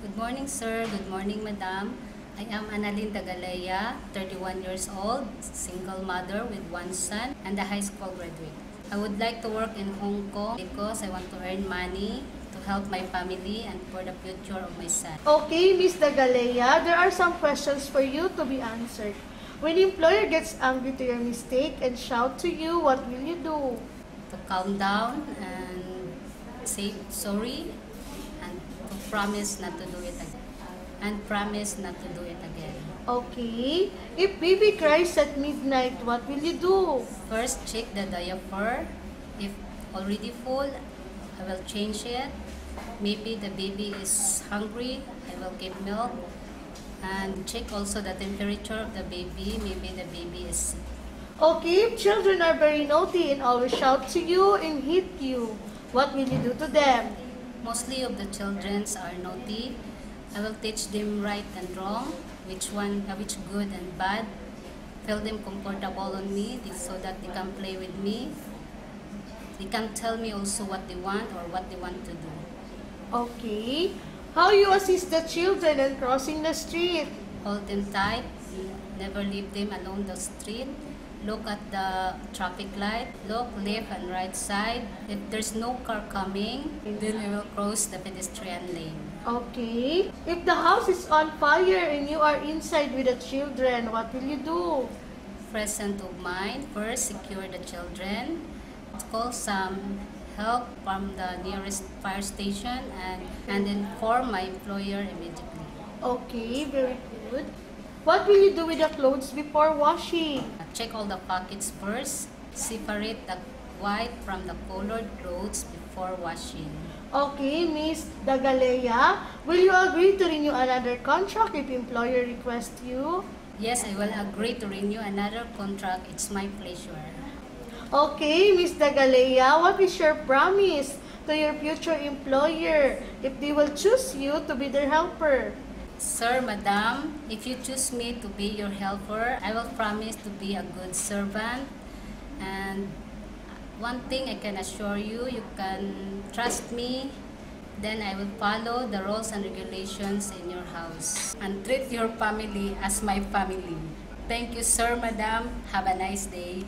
Good morning, sir. Good morning, madam. I am Annalyn Dagalea, 31 years old, single mother with one son, and a high school graduate. I would like to work in Hong Kong because I want to earn money to help my family and for the future of my son. Okay, Miss Dagalea, there are some questions for you to be answered. When the employer gets angry to your mistake and shout to you, what will you do? To calm down and say sorry and to promise not to do it again. Okay, if baby cries at midnight, what will you do? First, check the diaper. If already full, I will change it. Maybe the baby is hungry, I will give milk. And check also the temperature of the baby. Maybe the baby is sick. Okay, if children are very naughty and always shout to you and hit you, what will you do to them? Mostly of the children are naughty. I will teach them right and wrong, which good and bad. Feel them comfortable on me so that they can play with me. They can tell me also what they want or what they want to do. Okay, how you assist the children in crossing the street? Hold them tight, never leave them alone the street. Look at the traffic light, look left and right side. If there's no car coming, then I will cross the pedestrian lane. Okay, if the house is on fire and you are inside with the children, what will you do? Present of mind, first secure the children, call some help from the nearest fire station and inform my employer immediately. Okay, very good. What will you do with the clothes before washing? Check all the pockets first, separate the white from the colored clothes before washing. Okay, Miss Dagalea, will you agree to renew another contract if employer requests you? Yes, I will agree to renew another contract. It's my pleasure. Okay, Miss Dagalea, what is your promise to your future employer if they will choose you to be their helper? Sir, madam, if you choose me to be your helper, I will promise to be a good servant. And one thing I can assure you, you can trust me. Then I will follow the rules and regulations in your house and treat your family as my family. Thank you, sir, madam. Have a nice day.